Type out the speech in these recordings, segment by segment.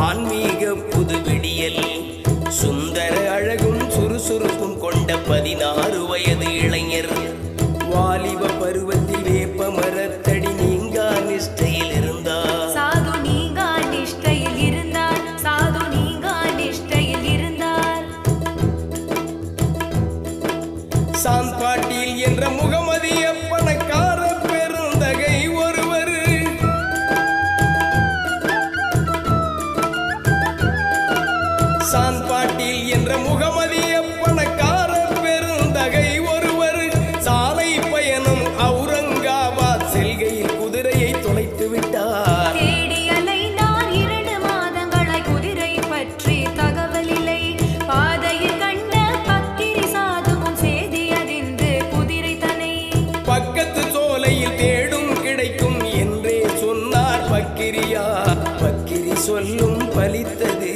ஆன்மீக புதுவிடியல் சுந்தர அழகும் சுறுசுறுப்பும் கொண்ட 16 வயது இளைஞர் வாலிப பருவத்தில் வேப்ப மரத்தடி நீங்கா நிஷ்டையில் இருந்தார். சாது நீங்கா நிஷ்டையில் இருந்தார். சாது நீங்கா நிஷ்டையில் இருந்தார். சாந்த் பாட்டீல் என்ற முகமதிய பணக்கார பெருந்தகை ஒருவர் சாந்த் பாட்டீல் என்ற முகமதிய பணக்கார பெருந்தகை ஒருவர் சாலை பயணம் அவுரங்காபாத் செல்கையில் குதிரையை தொலைத்து விட்டார். தேடி அலைந்தார் 2 மாதங்களாய் குதிரை பற்றி தகவல் இல்லை. பாதையில் கண்ட பக்கிரி சாதுவும் செய்தி அறிந்து குதிரை தனை பக்கத்து சோலையில் தேடும் கிடைக்கும் என்றே சொன்னார் பக்கிரியா. பக்கிரி சொல்லும் பலித்தது,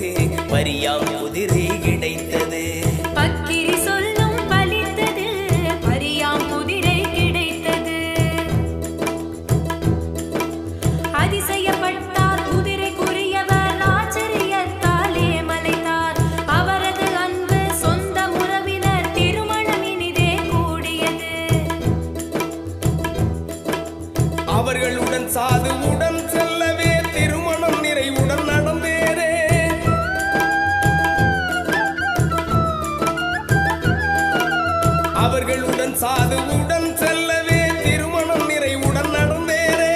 பரியாம் குதிரை கிடைத்தது. பக்கிரி சொல்லும் பலித்தது, பரியாம் குதிரை கிடைத்தது. அதிசயப்பட்டார் குதிரைக்குரியவர், ஆச்சரியத்தாலே மலைத்தார். அவரது அன்பு சொந்த உறவினர் திருமணம் இனிதே கூடியது. அவர்களுடன் சாதுவுடன் செல்லவே திருமணம் நிறைவுடன் நடந்தேரே. அவர்களுடன் சாதுவுடன் செல்லவே திருமணம் நிறைவுடன் நடந்தேரே.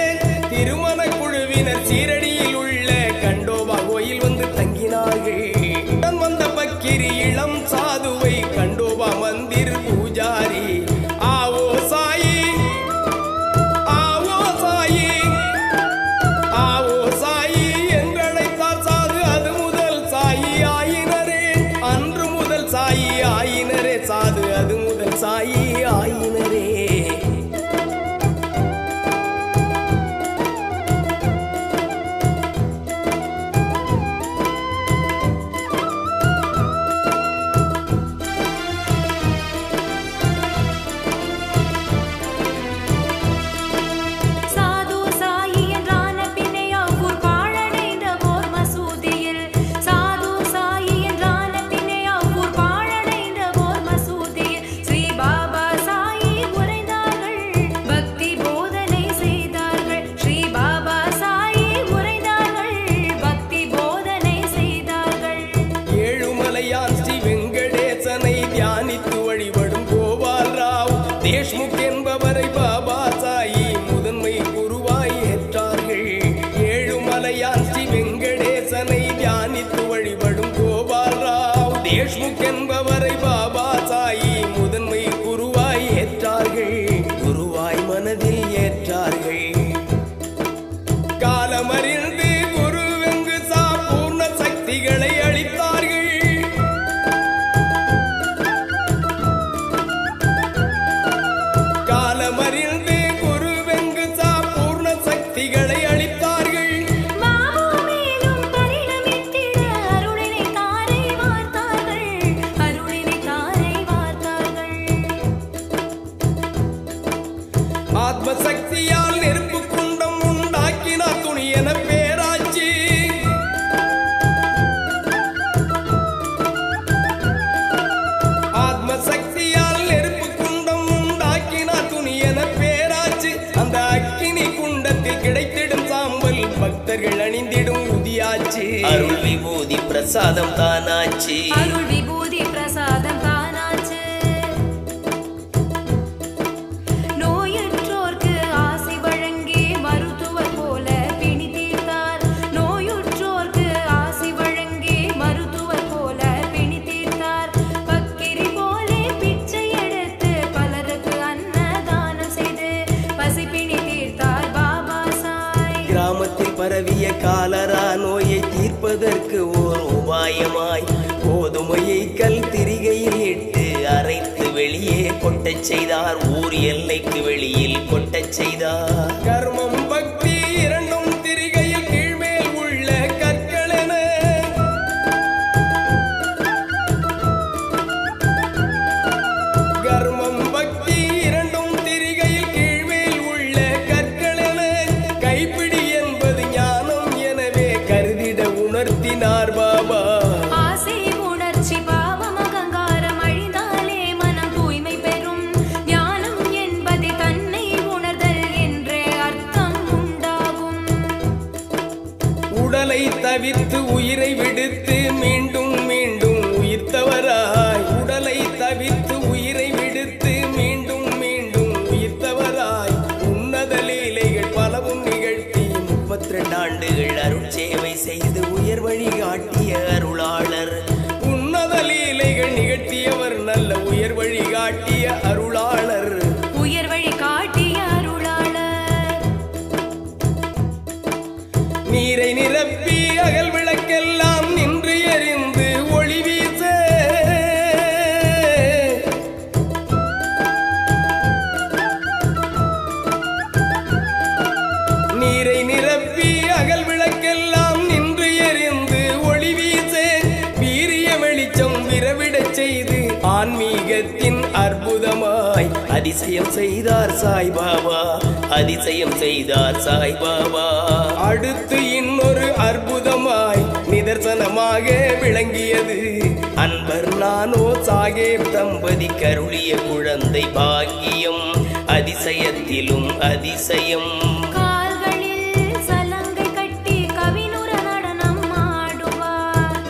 திருமண குழுவினர் சீரடியில் உள்ள கண்டோபா கோயில் வந்து தங்கினார்கள். வந்த பக்கிரி இளம் சாதுவை கண்டோபா மந்திர் பூஜாரி ஆவோ சாயி ஆவோ சாயி ஆவோ சாயி என்றழைத்தார் சாது. அது முதல் சாயி ஆயினரே, அன்று முதல் சாயி ஆயினரே. சாது அது முதல் சாயி ஆயினரே. சாது சாயி என்றான பின்னே அவ்வூர் பாழடைந்த ஓர் மசூதியில். சாது சாயி என்றான பின்னே அவ்வூர் பாழடைந்த ஓர் மசூதியில் ஸ்ரீ பாபா சாயி உரைந்தார்கள், பக்தி போதனை செய்தார்கள். ஸ்ரீ பாபா சாயி உரைந்தார்கள், பக்தி போதனை செய்தார்கள். ஏழுமலையான் ஸ்ரீ வெங்கடேசனை தியானித்து வழிபடும் கோபால் ராவ் தேஷ்முக் என்பவரை பாபா சாயி முதன்மை குருவாய் ஏற்றார்கள். ஏழுமலையான் ஸ்ரீ வெங்கடேசனை தியானித்து வழிபடும் கோபால் ராவ் தேஷ்முக் என்பவரை பாபா சாயி முதன்மை குருவாய் ஏற்றார்கள். குருவாய் மனதில் ஏற்றார்கள். காலமறிந்து குருவெங்கு பூர்ண சக்திகளை அளித்தார்கள். காலமறிந்து குருவெங்கு பூர்ண சக்திகளை அளித்தார்கள். மாமேலும் பரிணமித்திட அருளினை தாரை வார்த்தார்கள். அருளினை தாரை வார்த்தார்கள். ஆத்ம சக்தியால் நெருப்பு குண்டம் உண்டாக்கினார் துணியன பேராட்சி. ஆத்ம சக்தியால் நெருப்பு குண்டம் உண்டாக்கினார் துணியன பேராட்சி. அந்த அக்கினி குண்டத்தில் கிடைத்திடும் சாம்பல் பக்தர்கள் அணிந்திடும் உதியாச்சு. அருள் விபூதி பிரசாதம் தானாச்சு. அருள் விபூதி பிரசாதம் தானாச்சு. நோயுற்றோர்க்கு ஆசி வழங்கி மருத்துவர் போல பிணி தீர்த்தார். நோயுற்றோர்க்கு ஆசி வழங்கி மருத்துவர் போல பிணி தீர்த்தார். பக்கிரி போலே பிச்சை எடுத்து பலருக்கு அன்னதானம் செய்து பசிப்பிணி தீர்த்தார் பாபா சாய். கிராமத்தில் பரவிய காலரா நோயை தீர்ப்பதற்கு ஓர் உபாயமாய் கோதுமையை கல் திரிகையில் இட்டு அரைத்து வெளியே கொட்டச் செய்தார். ஊர் எல்லைக்கு வெளியில் கொட்டச் செய்தார். கர்மம் பக்தி இரண்டும் திரிகையில் கீழ்மேல் உள்ள கற்களென கர்மம் பக்தி இரண்டும் திரிகையில் கீழ்மேல் உள்ள கற்களென கைப்பிடி என்பது ஞானம் எனவே கருதிட உண உணர்த்தினார் பாபா. ஆசை உணர்ச்சி பாவம் அகங்காரம் அழிந்தாலே மனம் தூய்மை பெறும். ஞானம் என்பது தன்னை உணர்தல் என்றே அர்த்தம் உண்டாகும். உடலை தவிர்த்து உயிரை விடுத்து மீண்டும் மீண்டும் உயிர்த்தவராய், உடலை தவிர்த்து உயிரை விடுத்து மீண்டும் மீண்டும் உயிர்த்தவராய், உன்னத லீலைகள் பலவும் நிகழ்த்தி 32 ஆண்டுகள் அருட்சேவை செய்து உயர் வழி காட்டிய அருளாளர். உன்னத லீலைகள் நிகழ்த்தியவர், நல்ல உயர் வழி காட்டிய அருளாளர். உயர் வழி காட்டிய அருளாளர். நீரை நிரப்பி அகல் விளக்கெல்லாம் நின்று எரிந்து ஒளி வீச, நீரை நிரப்பி அகல் விளக்கெல்லாம் நின்று எரிந்து ஒளி வீச, வீரிய வெளிச்சம் விரவிடச் செய்து ஆன்மீகத்தின் அற்புதமாய் அதிசயம் செய்தார் சாய்பாபா, அதிசயம் செய்தார் சாய்பாபா. அடுத்து இன்னொரு அற்புதமாய் நிதர்சனமாக விளங்கியது அன்பர் நானோ சாகேப் தம்பதி கருளிய குழந்தை பாக்கியம், அதிசயத்திலும் அதிசயம். கால்களில் சலங்கை கட்டி கவினுர நடனம் ஆடுவார்.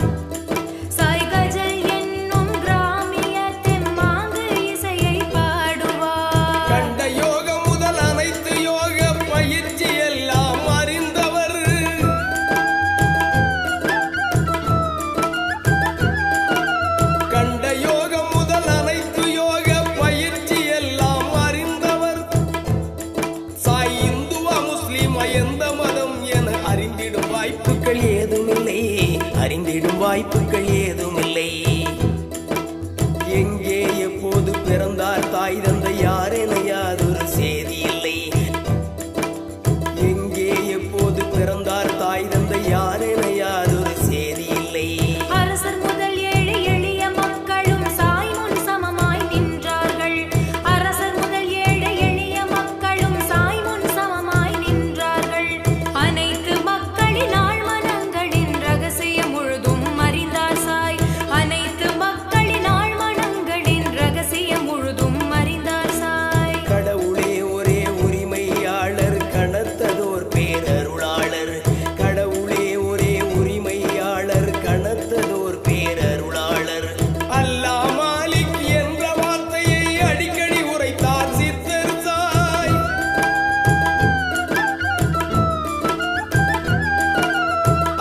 சாய் கஜல் என்னும் கிராமிய தெம்மாங்கு இசையை பாடுவார். கண்ட யோகம் முதல் அனைத்து யோக பயிற்சி எல்லாம் அறிந்தவர். கண்ட யோகம் முதல் அனைத்து யோக பயிற்சி எல்லாம் அறிந்தவர். சாய் இந்துவா முஸ்லிமா எந்த மதம் என அறிந்திடும் வாய்ப்புகள் ஏதுமில்லை, அறிந்திடும் வாய்ப்புகள் ஏதுமில்லை. எங்கே எப்போது பிறந்தார் தாய் தந்தை யார் என யாதொரு செய்தி இல்லை. எங்கே எப்போது பிறந்தார் தாய் தந்தை யார் என யாதொரு செய்தி இல்லை. அரசர் முதல் ஏழை எளிய மக்களும் சாய் முன் சமமாய் நின்றார்கள். அரசர் முதல் ஏழை எளிய மக்களும் சாய் முன் சமமாய் நின்றார்கள். அனைத்து மக்களின் ஆழ்மனங்களின் ரகசியம் முழுதும் அறிந்தார் சாய். அனைத்து மக்களின் ஆழ்மனங்களின் ரகசியம் முழுதும் அறிந்தார் சாய். கடவுளே ஒரே உரிமையாளர், கணத்ததோர் பேரருளாளர். கடவுளே ஒரே உரிமையாளர், கணத்ததோர் பேரருளாளர். அல்லாஹ் மாலிக் என்ற வார்த்தையை அடிக்கடி உரைத்தார் சித்தர் சாய்.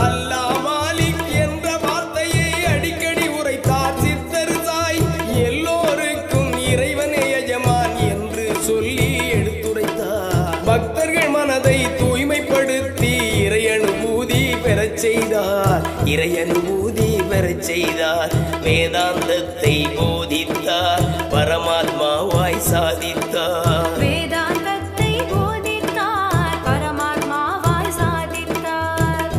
அல்லாஹ் மாலிக் என்ற வார்த்தையை அடிக்கடி உரைத்தார் சித்தர் சாய். எல்லோருக்கும் இறைவனே எஜமான் என்று சொல்லி எடுத்துரைத்தார். பக்தர்கள் மனதை தூய்மைப்படுத்தி இறை அனுபூதி பெறச் செய்தார், இறை அனுபூதி பெறச் செய்தார். வேதாந்தத்தை போதித்தார், பரமாத்மாவாய் சாதித்தார். வேதாந்தத்தை போதித்தார், பரமாத்மாவாய் சாதித்தார்.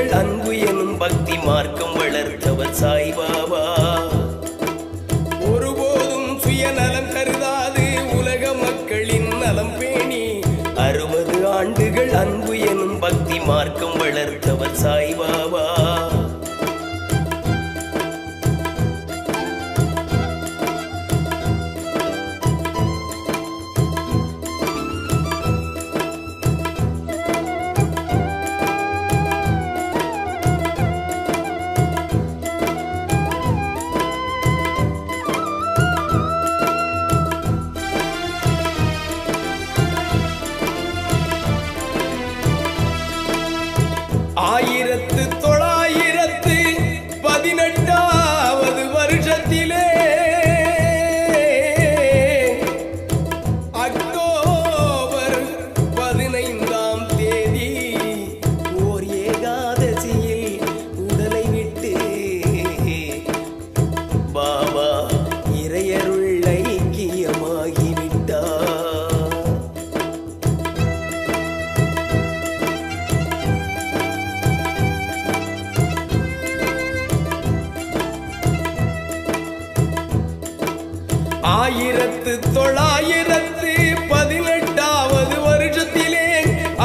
ஆண்டுகள் அன்பு எனும் பக்தி மார்க்கம் வளர்த்தவர் சாய்பாபா. ஒருபோதும் சுயநலம் கருதாது உலக மக்களின் நலம் பேணி 60 ஆண்டுகள் அன்பு எனும் பக்தி மார்க்கம் வளர்த்தவர் சாய்பாபா.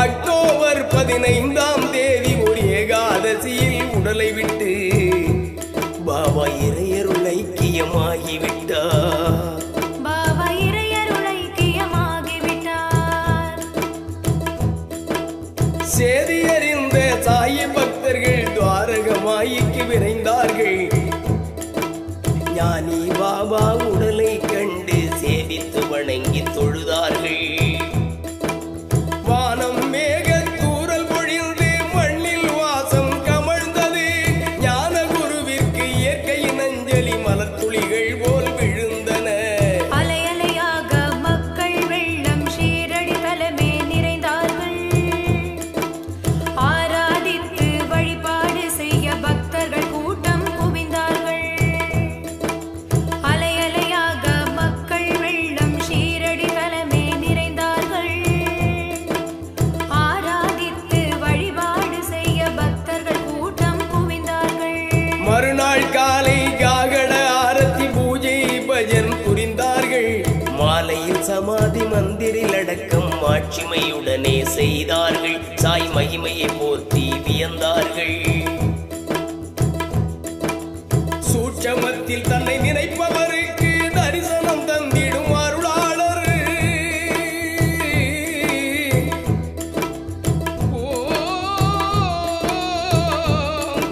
அக்டோபர் 15ஆம் தேதி ஒரு ஏகாதசியில் உடலை விட்டு பாபா இறையருள் ஐக்கியமாகிவிட்டார். பாபா இறையருள் ஐக்கியமாகிவிட்டார். சேதியறிந்த சாயி பக்தர்கள் துவாரகமாயிக்கு விரைந்தார்கள். ஞானி பாபா உடலை கண்டு சேவித்து வணங்கி தொழுதார்கள். வானம் மேக தூறல் பொழிந்து மண்ணில் வாசம் கமழ்ந்தது. ஞான குருவிற்கு இயற்கையின் அஞ்சலி மலர்த்துளிகள் போல் விழுந்தன. அலை அலையாக மக்கள் வெள்ளம் ஷீரடி தலமே நிறைந்தார்கள். ஆராதித்து வழிபாடு செய்ய பக்தர்கள் கூட்டம் குவிந்தார்கள். அலை அலையாக மக்கள் வெள்ளம் ஷீரடி தலமே நிறைந்தார்கள். ஆராதித்து வழிபாடு செய்ய பக்தர்கள் கூட்டம் குவிந்தார்கள். மறுநாள் காலை காகட ஆரத்தி பூஜை பஜன் புரிந்தார்கள். மாலையில் சமாதி மந்திரில் அடக்கம் மாட்சிமையுடனே செய்தார்கள். சாய் மகிமையை போற்றி வியந்தார்கள். சூட்சமத்தில் தன்னை நினைப்பவருக்கு தரிசனம் தந்திடும் அருளாளர். ஓம்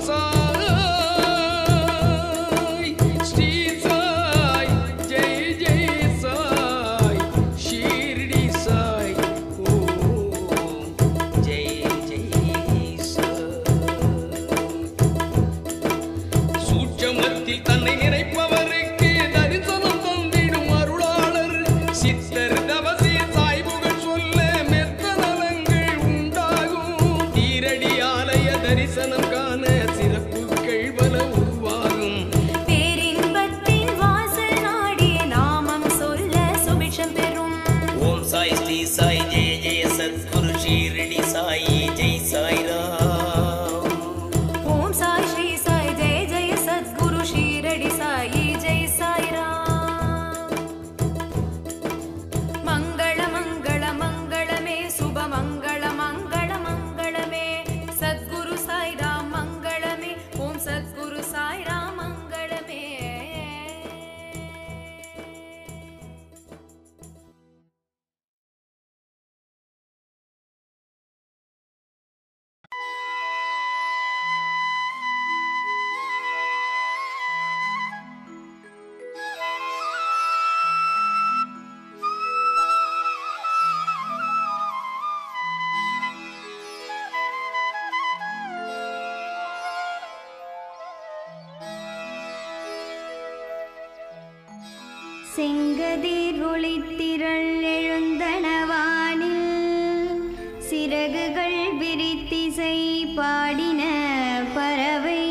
சாய் ஸ்ரீ சாய் ஜெய் ஜெய் சாய் ஷீரடி சாய். ஓம் ஜெய் ஜெய் சாய். சூட்சமத்தில் தன்னை நினைப்பவருக்கு தரிசனம் தந்திடும் அருளாளர். சித்தர் தவசி சாய்புகள் சொல்ல மெத்த நலங்கள் உண்டாகும். தீரடி ஆலய தரிசனம் காண சிறப்புகள் பல உருவாகும். பேரின்பத்தின் வாசல் நாடி நாமம் சொல்ல சுபிட்சம் பெறும். ஓம் சாய் ஸ்ரீ சாய் ஜெய ஜெய சத்குரு ஷீரடி சாயி ஜெய் சாய்ராம். ஓம் சாய் ஸ்ரீ சாய் ஜெய ஜெய சத்குரு ஷீரடி சாயி ஜெய் சாய்ராம். மங்கள மங்கள மங்களமே சுப மங்கள மங்கள மங்களமே சத்குரு சாய்ராம் மங்களமே. ஓம் சத்குரு சாய்ராம் மங்களமே. செங்கதிர் ஒளித்திரள் எழுந்தனவானில் சிறகுகள் விரித்திசை பாடின பறவை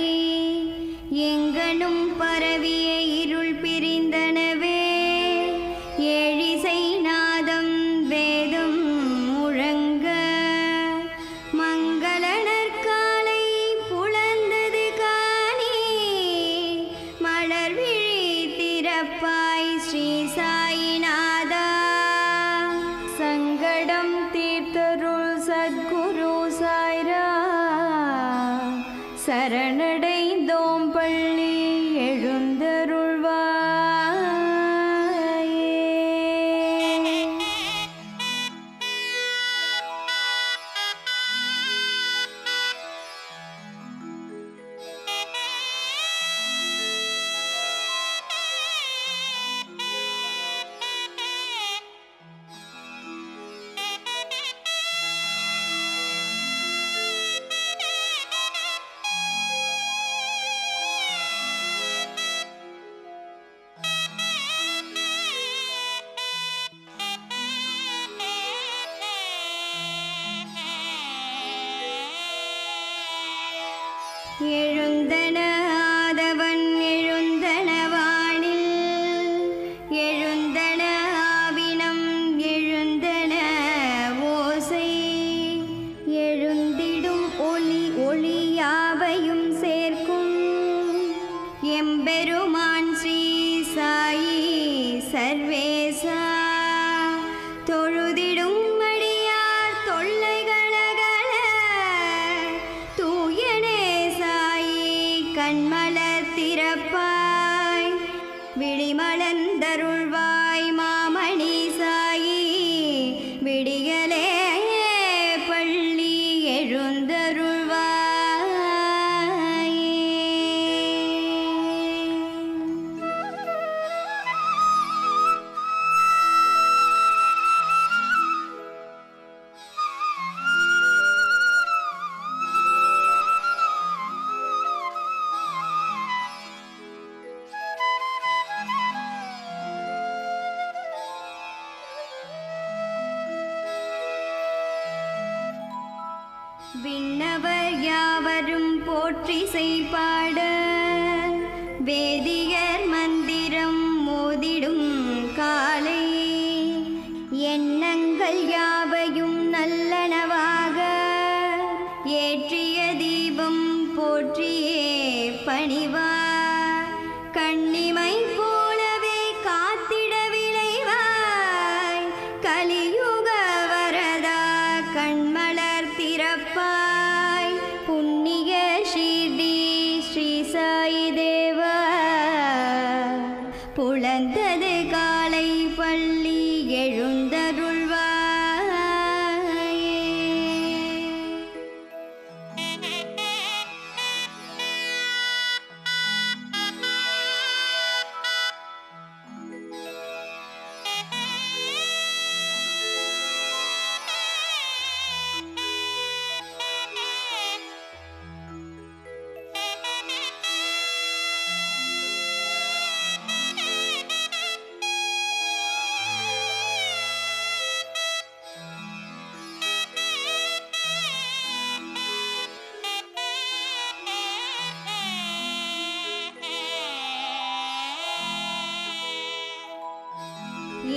எங்கனும் பரவிய இருள் பிரிந்தனவே. ஏழிசை நாதம் வேதம் முழங்க மங்கள நற்காலை சரணடைந்தோம் பள்ளி எழுந்தருள்வாயே. எழுந்தன ஆதவன் எழுந்தன வானில், எழுந்தன ஆவினம் எழுந்தன ஓசை, எழுந்திடும் ஒளி ஒளியாவையும் சேர்க்கும் எம்பெருமான் ஸ்ரீ சாயி சர்வேசா. தொழுதிடும் அடியார் தொல்லைகளகல தூயனே சாயி கண்மலர் திறப்பாய், விழிமலர்ந்தருள்வாய் மாமணி சாயி, விடியலே பள்ளி எழுந்தருள்வாய். விண்ணவர் யாவரும் போற்றிசை பாட, வேதியர் மந்திரம் மோதிடும் காலை, எண்ணங்கள் யாவையும் நல்லனவாக ஏற்றிய தீபம் போற்றியே பணிவார், கண்ணிமை போலவே காத்திட விளைவாய், கலியுக வரதா கண்மலர் திறப்பாய், புண்ணிய ஷீர்டி ஸ்ரீ சாயி தேவா. புலந்தது காலை பள்ளி எழுந்தருள்வாயே.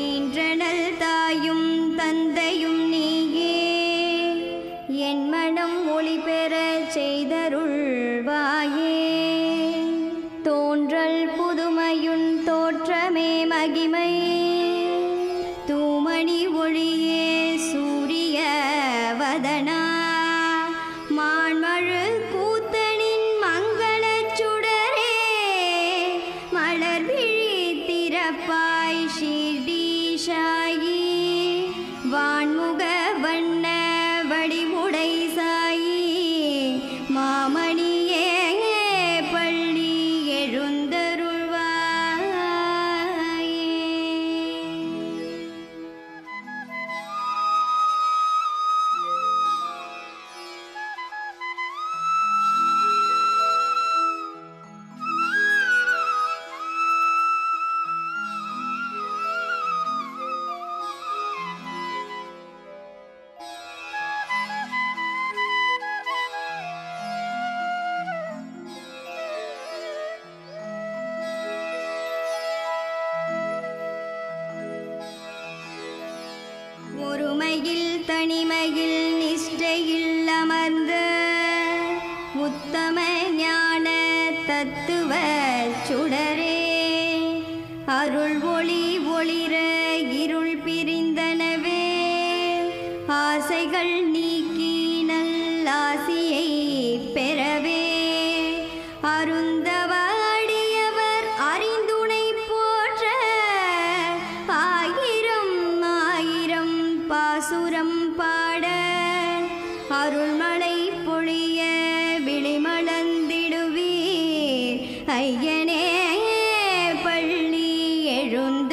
ஈன்றனல் தாயும் தந்தையும் நீயே, என் மனம் ஒளி பெறச் செய்தருள்வாயே, தோன்றல் புதுமையுன் தோற்றமே மகிமை, தூமணி ஒளியே சூரிய வதனா, மான்மழு கூத்தனின் மங்களச் சுடரே, மலர் விழி திறப்பாய் ஷீர்டி சாயி, வான்முக வண்ண வடிவுடை சாயி, மாமணியே பள்ளி எழுந்தருள்வாயே. ஒருமையில் தனிமையில் நிஷ்டையில் அமர்ந்த உத்தம ஞான தத்துவ சுடரே, அருள் ஒளி ஒளிர இருள் பிரிந்தனவே, ஆசைகள் நீக்கி நல்லாசியை பெறவே, ஐயனே பள்ளி எழுந்தருள்வாயே.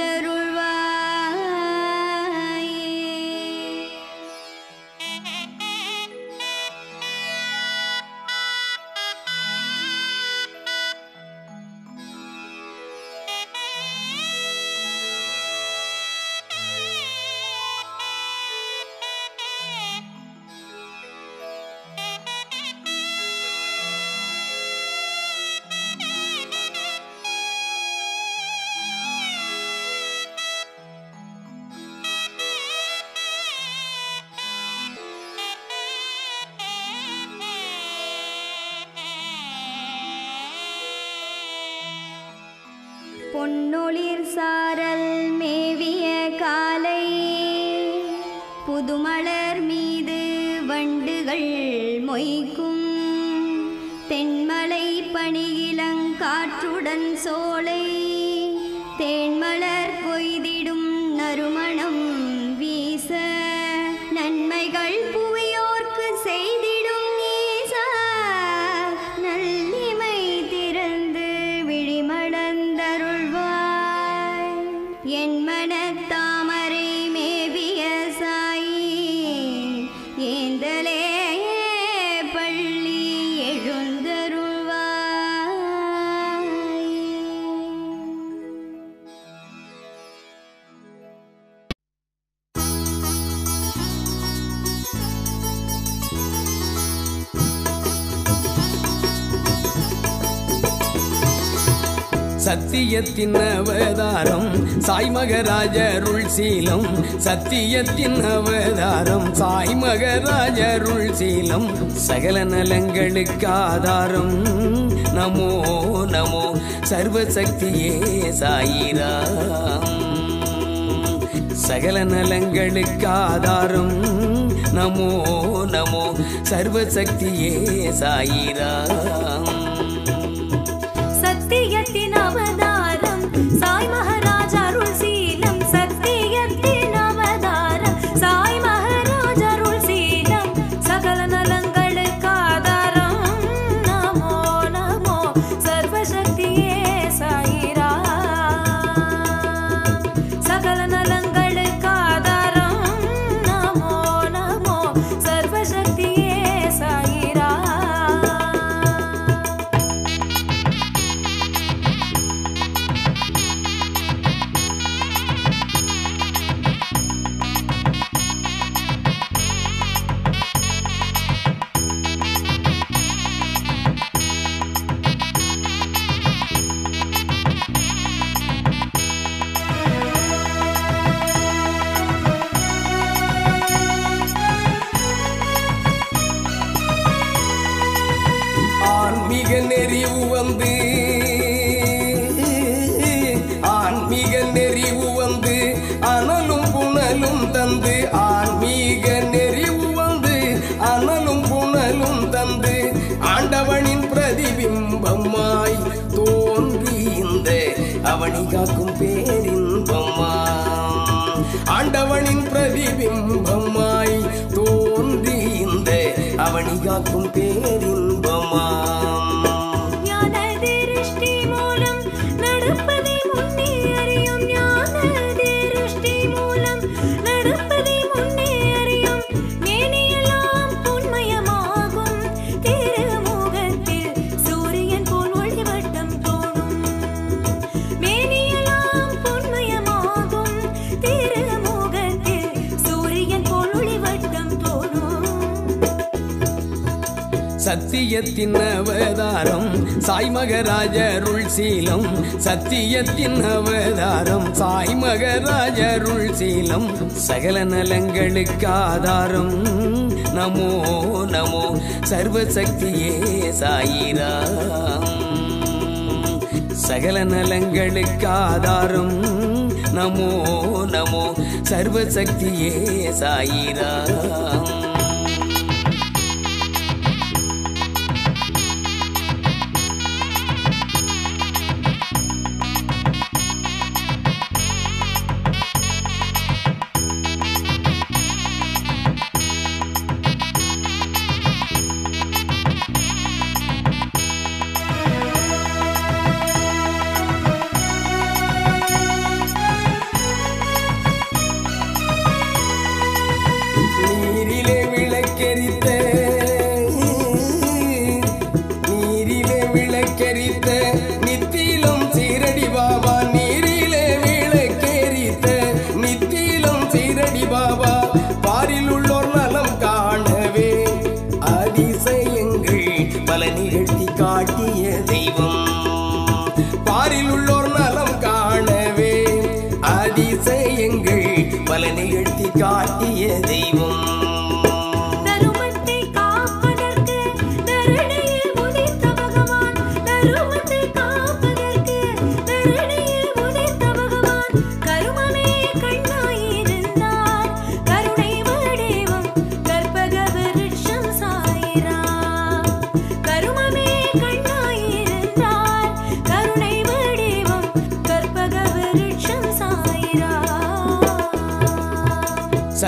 பொன்னொளிர் சாரல் மேவிய காலை புதுமலர் மீது வண்டுகள் மொய்க்கும் தென்மலை பணியிலங்காற்றுடன் சோலை தேன்மலர் கொய்திடும் நறுமணம் வீச நன்மைகள் புவியோர்க்கு செய்திடும் நீசா நல்லிமை திறந்து விழிமடந்தருள்வாய். என் மனத்தாமரை மேவிய சாயி ஏந்தலே பள்ளி எழுந்தருள்வாய். சத்தியத்தின் அவதாரம் சாய் மகராஜருள் சீலம். சத்தியத்தின் அவதாரம் சாய் மகராஜருள் சீலம். சகல நலங்களுக்கு ஆதாரம் நமோ நமோ சர்வசக்தியே சாயிராம். சகல நலங்களுக்கு ஆதாரம் நமோ நமோ சர்வசக்தியே சாயிராம். சத்தியத்தின் அவதாரம் சாய் மகாராஜ அருள் சீலம். சத்தியத்தின் அவதாரம் சாய் மகாராஜ அருள் சீலம். சகல நலங்களுக்கு ஆதாரம் நமோ நமோ சர்வசக்தியே சாயிராம். சகல நலங்களுக்கு ஆதாரம் நமோ நமோ சர்வசக்தியே சாயிராம். ஆன்மீக நெறிவு வந்து ஆன்மீக நெறிவு வந்து அனலும் புனலும் தந்து. ஆன்மீக நெறிவு வந்து அனலும் புனலும் தந்து ஆண்டவனின் பிரதிபிம்பமாய் தோன்றி இந்த அவனி காக்கும் பேரின்பமாம். ஆண்டவனின் பிரதிபிம்பமாய் தோன்றி இந்த அவனி காக்கும் பேரின்பமாம். ஞான திருஷ்டி மூலம் நடப்பதை முன்னே அறியும். ஞான திருஷ்டி மூலம் நடப்பதை முன்னே அறியும். மேனியெல்லாம் பொன்மயமாகும். திருமுகத்தில் சூரியன் போல் ஒளிவட்டம் தோணும். மேனியெல்லாம் பொன்மயமாகும். திருமுகத்தில் சூரியன் போல் ஒளிவட்டம் தோணும். சத்தியத்தின் அவதாரம் சாய் மகராஜருள் சீலம். சத்தியத்தின் அவதாரம் சாய் மகராஜருள் சீலம். சகல நலங்களுக்கு ஆதாரம் நமோ நமோ சர்வசக்தியே சாயிராம். சகல நலங்களுக்கு ஆதாரம் நமோ நமோ சர்வசக்தியே சாயிராம்.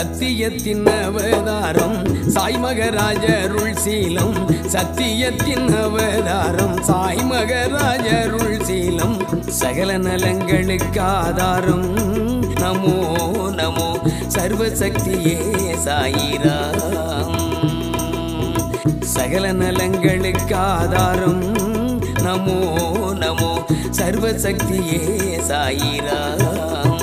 சத்தியத்தின் அவதாரம் சாய் மகராஜருள் சீலம் சத்தியத்தின் அவதாரம் சாய் மகராஜருள் சீலம் சகல நலங்களுக்கு ஆதாரம் நமோ நமோ சர்வசக்தியே சாயிராம் சகல நலங்களுக்கு ஆதாரம் நமோ நமோ சர்வசக்தியே சாயிராம்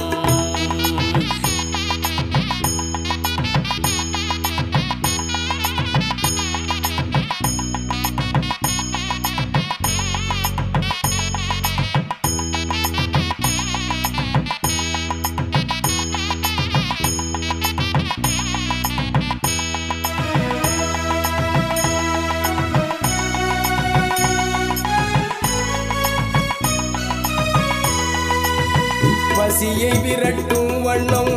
பசியை விரட்டும் வண்ணம்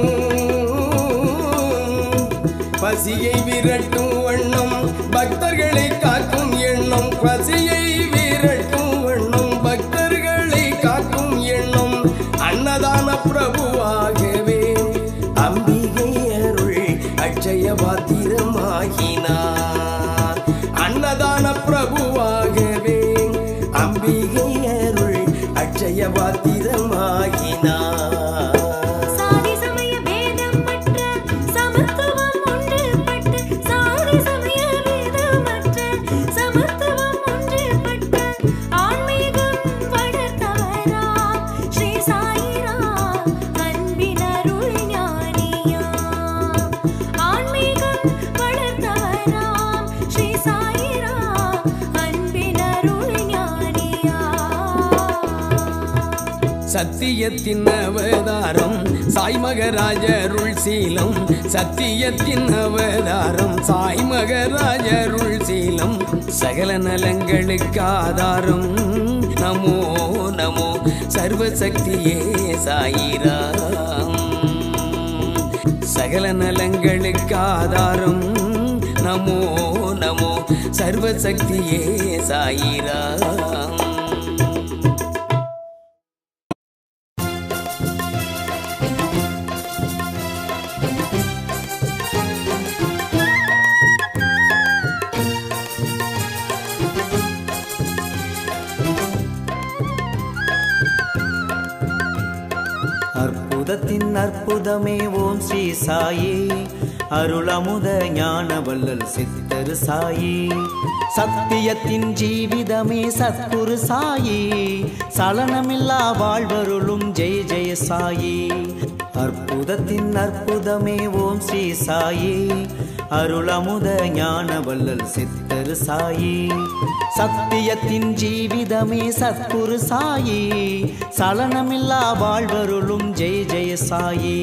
பசியை விரட்டும் வண்ணம் பக்தர்களை காக்கும் எண்ணம் பசியை விரட்டும் வண்ணம் பக்தர்களை காக்கும் எண்ணம் அன்னதான பிரபுவாகவே அம்பிகை அருள் அட்சய பாத்திரமாகினார் அன்னதான பிரபுவாகவே அம்பிகை அருள் அட்சய பாத்திரமாகினார் சத்தியத்தின் அவதாரம் சாய் மகராஜருள் சீலம் சத்தியத்தின் அவதாரம் சாய் மகராஜருள் சீலம் சகல நலங்களுக்கு ஆதாரம் நமோ நமோ சர்வசக்தியே சாயிராம் சகல நலங்களுக்கு ஆதாரம் நமோ நமோ சர்வசக்தியே சாயிராம் அற்புதத்தின் அற்புதமே ஓம் ஸ்ரீ சாயி அருளமுத ஞான வள்ளல் சித்தர் சாயி சத்தியத்தின் ஜீவிதமே சத்குரு சாயி சலனமில்லா வாழ்வருளும் ஜெய ஜெய சாயி அற்புதத்தின் அற்புதமே ஓம் ஸ்ரீ சாயி அருளமுத ஞான வள்ளல் சித்தர் சாயி சத்தியத்தின் ஜீவிதமே சத்குரு சாயி சலனமில்லா வாழ்வருளும் ஜெய ஜெய சாயி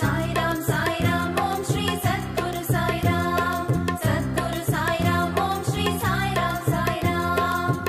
சாய்ராம் சாய்ராம் ஓம் ஸ்ரீ சத்குரு சாய்ராம் சத்குரு சாய்ராம் ஓம் ஸ்ரீ சாய்ராம் சாய்ராம்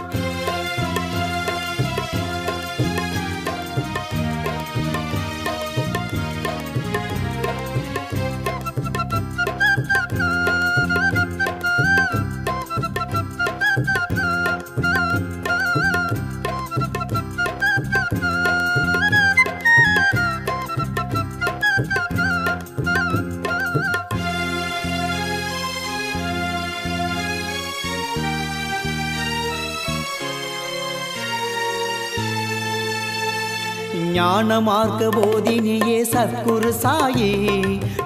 ஞான மார்க்க போதினியே சத்குரு சாயி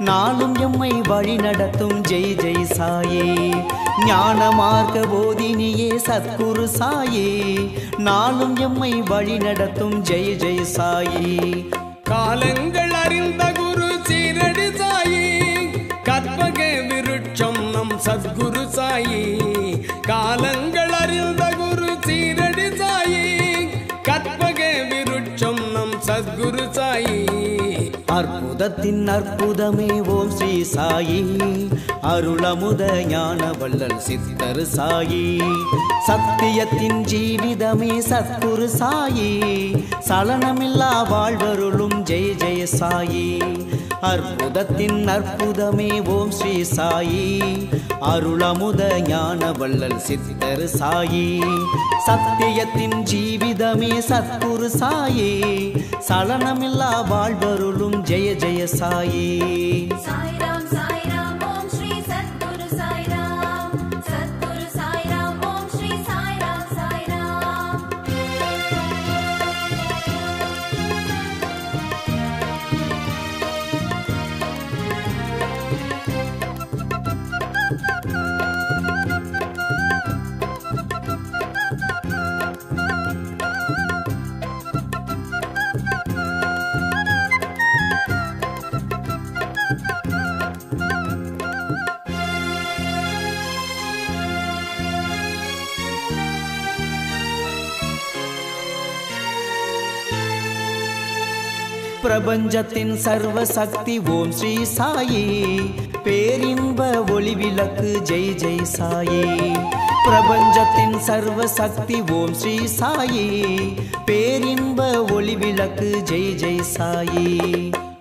நாளும் எம்மை வழி நடத்தும் ஜெய் ஜெய் சாயி ஞான மார்க்க போதினியே சத்குரு சாயி நாளும் எம்மை வழி நடத்தும் ஜெய் ஜெய் சாயி காலங்கள் அறிந்த குரு சீரடி சாயி கற்பக விருட்சம் நம் சத்குரு சாயி காலங்கள் அறிந்த குரு சீரடி சாயி கற்பக விருட்சம் நம் சத்குரு சாயி அற்புதத்தின் அற்புதமே ஓம் ஸ்ரீ சாயி அருளமுத ஞான வள்ளல் சித்தர் சாயி சத்தியத்தின் ஜீவிதமே சத்குரு சாயி சலனமில்லா வாழ்வருளும் ஜெய ஜெய சாயி அற்புதத்தின் அற்புதமே ஓம் ஸ்ரீ சாயி அருளமுத ஞான வள்ளல் சித்தர் சாயி சத்தியத்தின் ஜீவிதமே சத்குரு சாயி சலனமில்லா வாழ்வருளும் ஜெய ஜெய சாயி சாய்ராம் சாய்ராம் ஓம் ஸ்ரீ சத்குரு சாய்ராம் சத்குரு சாய்ராம் ஓம் ஸ்ரீ சாய்ராம் சாய்ராம் பிரபஞ்சத்தின் சர்வ சக்தி ஓம் ஸ்ரீ சாயி பேரின்ப ஒளி விளக்கு ஜெய் ஜெய் சாயி பிரபஞ்சத்தின் சர்வ சக்தி ஓம் ஸ்ரீ சாயி பேரின்ப ஒளி விளக்கு ஜெய் ஜெய் சாயி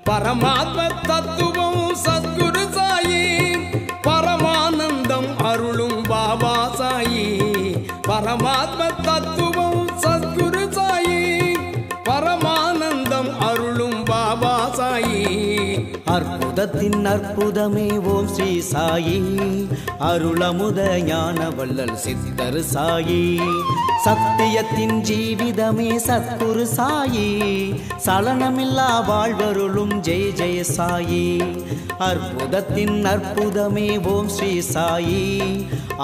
பரமாத்ம தத்துவம் சத்குரு சாயி பரமானந்தம் அருளும் பாபா சாயி பரமாத்ம தத்துவம் சத்குரு சாயி பரமானந்தம் அருளும் பாபா சாயி அற்புதத்தின் அற்புதமே ஓம் ஸ்ரீ சாயி அருளமுத ஞான வள்ளல் சித்தர் சாயி சத்தியத்தின் ஜீவிதமே சத்குரு சாயி சலனமில்லா வாழ்வருளும் ஜெய ஜெய சாயி அற்புதத்தின் அற்புதமே ஓம் ஸ்ரீ சாயி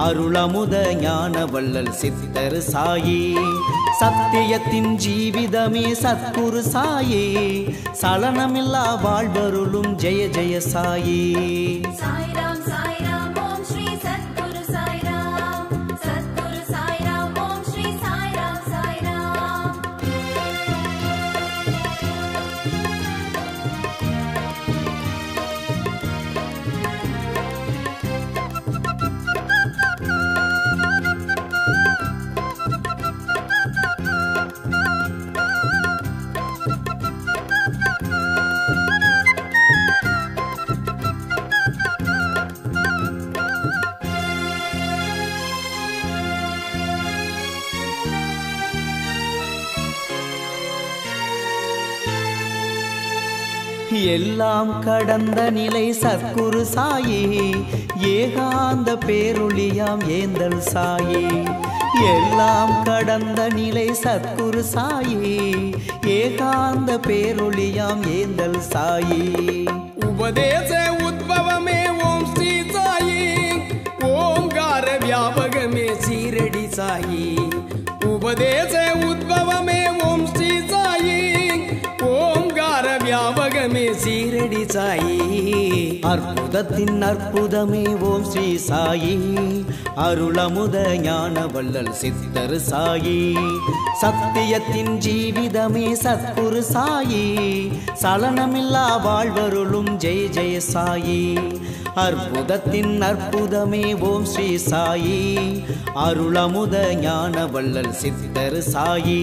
அருளமுத ஞான வள்ளல் சித்தர் சாயி சத்தியத்தின் ஜீவிதமே சத்குரு சாயி சலனமில்லா வாழ்வருளும் ஜெய ஜெய சாயி சாய்ராம் சாய்ராம் ஓம் ஸ்ரீ சத்குரு சாய்ராம் சத்குரு சாய்ராம் ஓம் ஸ்ரீ சாய்ராம் சாய்ராம் எல்லாம் கடந்த நிலை சத்குரு சாயி ஏகாந்த பேரொளியாம் ஏந்தல் சாயி எல்லாம் கடந்த நிலை சத்குரு சாயி ஏகாந்த பேரொளியாம் ஏந்தல் சாயி உபதேச உத்பவமே ஓம் ஸ்ரீ சாயி ஓம்கார வியாபகமே சீரடி சாயி உபதேச உத்பவமே ஓம் ஸ்ரீ சாயி ஓம்கார வியாபகமே சீரடி சாயி அற்புதத்தின் அற்புதமே ஓம் ஸ்ரீ சாயி அருளமுத ஞான வள்ளல் சித்தர் சாயி சத்தியத்தின் ஜீவிதமே சத்குரு சாயி சலனமில்லா வாழ்வருளும் ஜெய ஜெய சாயி அற்புதத்தின் அற்புதமே ஓம் ஸ்ரீ சாயி அருளமுத ஞான வள்ளல் சித்தர் சாயி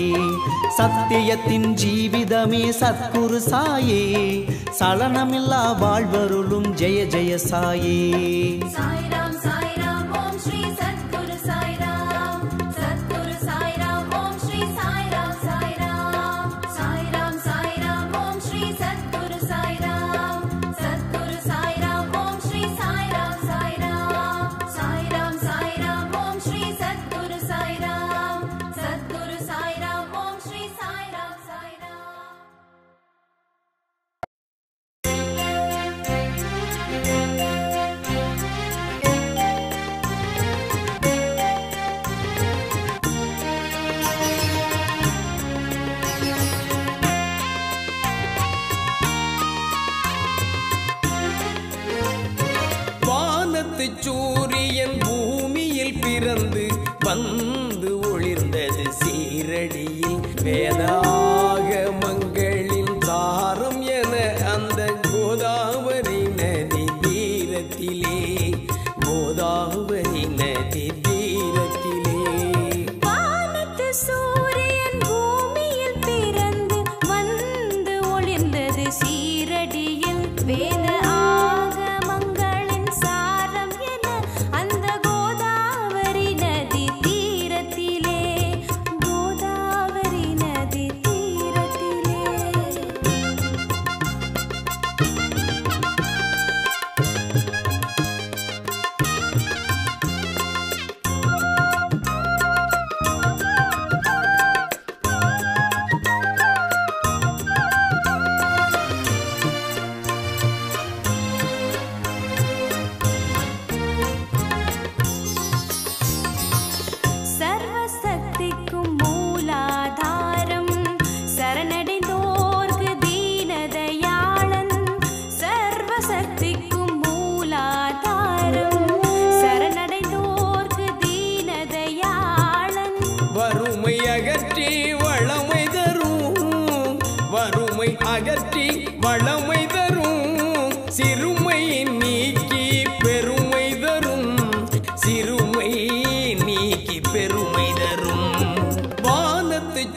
சத்தியத்தின் ஜீவிதமே சத்குரு சாயி சலனமில்லா வாழ்வருளும் ஜெய ஜெய சாயி சாய்ராம் சாய்ராம் ஓம் ஸ்ரீ சத்குரு சாய்ராம் சத்குரு சாய்ராம் ஓம் ஸ்ரீ சாய்ராம் சாய்ராம் சாய்ராம் சாய்ராம் ஓம் ஸ்ரீ சத்குரு சாய்ராம் சத்குரு சாய்ராம் ஓம் ஸ்ரீ சாய்ராம் சாய்ராம் சாய்ராம் சாய்ராம் ஓம் ஸ்ரீ சத்குரு சாய்ராம் சத்குரு சாய்ராம் ஓம் ஸ்ரீ சாய்ராம் சாய்ராம் வானத்து சூரியன் பூமியில் பிறந்து வந்து ஒளிர்ந்தது சீரடியில் வேதாகமங்களின் சாரம் என அந்த கோதாவரி நதி தீரத்திலே கோதாவரி நதி தீரத்திலே வானத்து சூரியன் பூமியில் பிறந்து வந்து ஒளிர்ந்தது சீரடியில்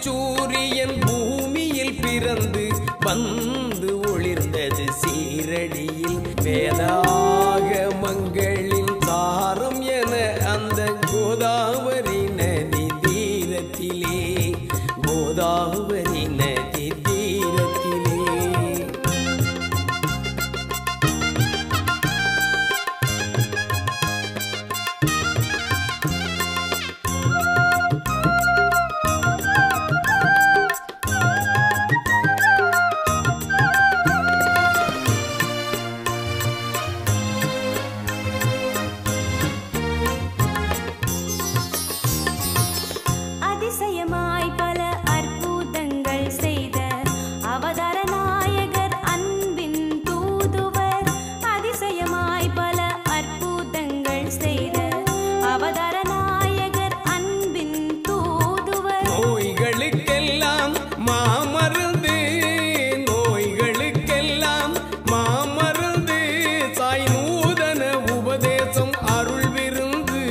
சூரியன் பூமியில் பிறந்து வந்து ஒளிர்ந்தது சீரடியில் வேதாகமங்களின் சாரம் என அந்த கோதாவரி நதி தீரத்திலே கோதாவரி நதி தீரத்திலே அதிசயமாய் பல அற்புதங்கள் செய்த அவதார நாயகர் அன்பின் தூதுவர். அதிசயமாய் பல அற்புதங்கள் செய்த அவதார நாயகர் அன்பின் தூதுவர். நோய்களுக்கெல்லாம் மாமருந்து நோய்களுக்கெல்லாம் மாமருந்து சாய் நூதன உபதேசம் அருள் விருந்து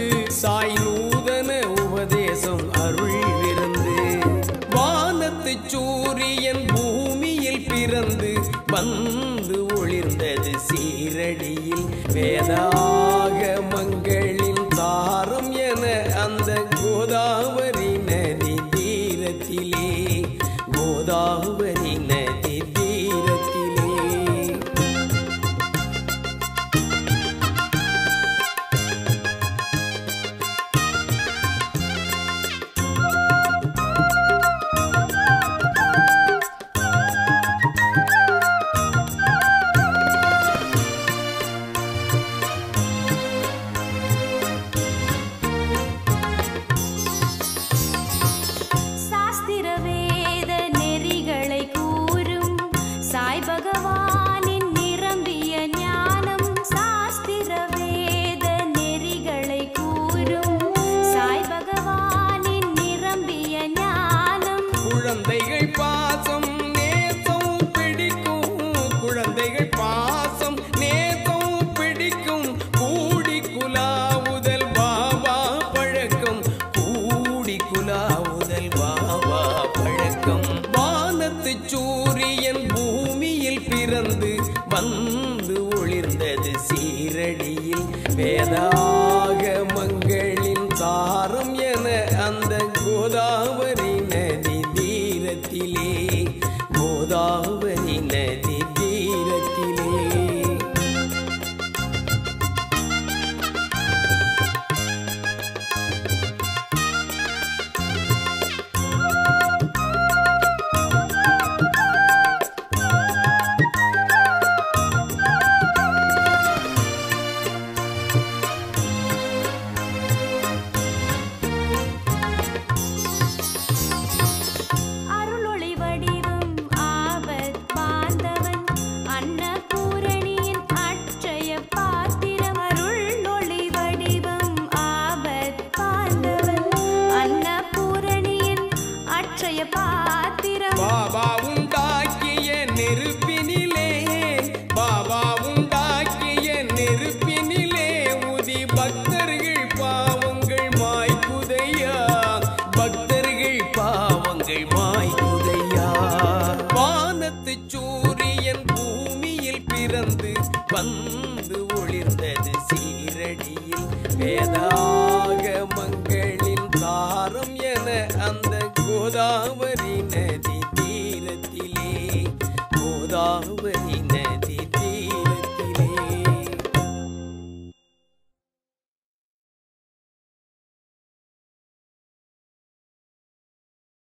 சாய் நூதன உபதேசம் அருள் விருந்து. வானத்து சூரியன் பூமியில் பிறந்து வந்து ஒளிர்ந்தது சீரடியில் வேதாகமங்களின் சாரம் என அந்த கோதாவரி நதி தீரத்திலே கோதாவரி நதி தீரத்திலே சாஸ்திர வேத நெறிகளை கூறும் சாய் பகவானின் நிரம்பிய ஞானம். சாஸ்திர வேத நெறிகளை கூறும் சாய் பகவானின் நிரம்பிய ஞானம். குழந்தைகள் பாசம் நேசம் பிடிக்கும் குழந்தைகள் பாசம் நேசம் பிடிக்கும் கூடி குலாவுதல் பாபா பழக்கம் கூடி குலாவுதல் பாபா பழக்கம். வானத்து சூரியன் பூமியில் பிறந்து வந்து ஒளிர்ந்தது சீரடியில் வேதாகமங்களின் சாரம் என அந்த கோதாவரி நதி தீரத்திலே கோதாவரி நதி தீரத்திலே அருளொளி வடிவம் ஆபத் பாந்தவன் அன்னபூரணியின் அட்சய பாத்திரம். அருளொளி வடிவம் ஆபத் பாந்தவன் அன்னபூரணியின் அட்சய பாத்திரம். பாபா உண்டாக்கிய நெருப்பினிலே பாபா உண்டாக்கிய நெருப்பினிலே உதி பக்தர்கள் பாவங்கள் மாய்க்குதையா பக்தர்கள் பாவங்கள் மாய்க்குதையா. வானத்து சூரியன் பூமியில் பிறந்து வந்து ஒளிர்ந்தது சீரடியில் வேதாகமங்களின் சாரம் என அந்த கோதாவரி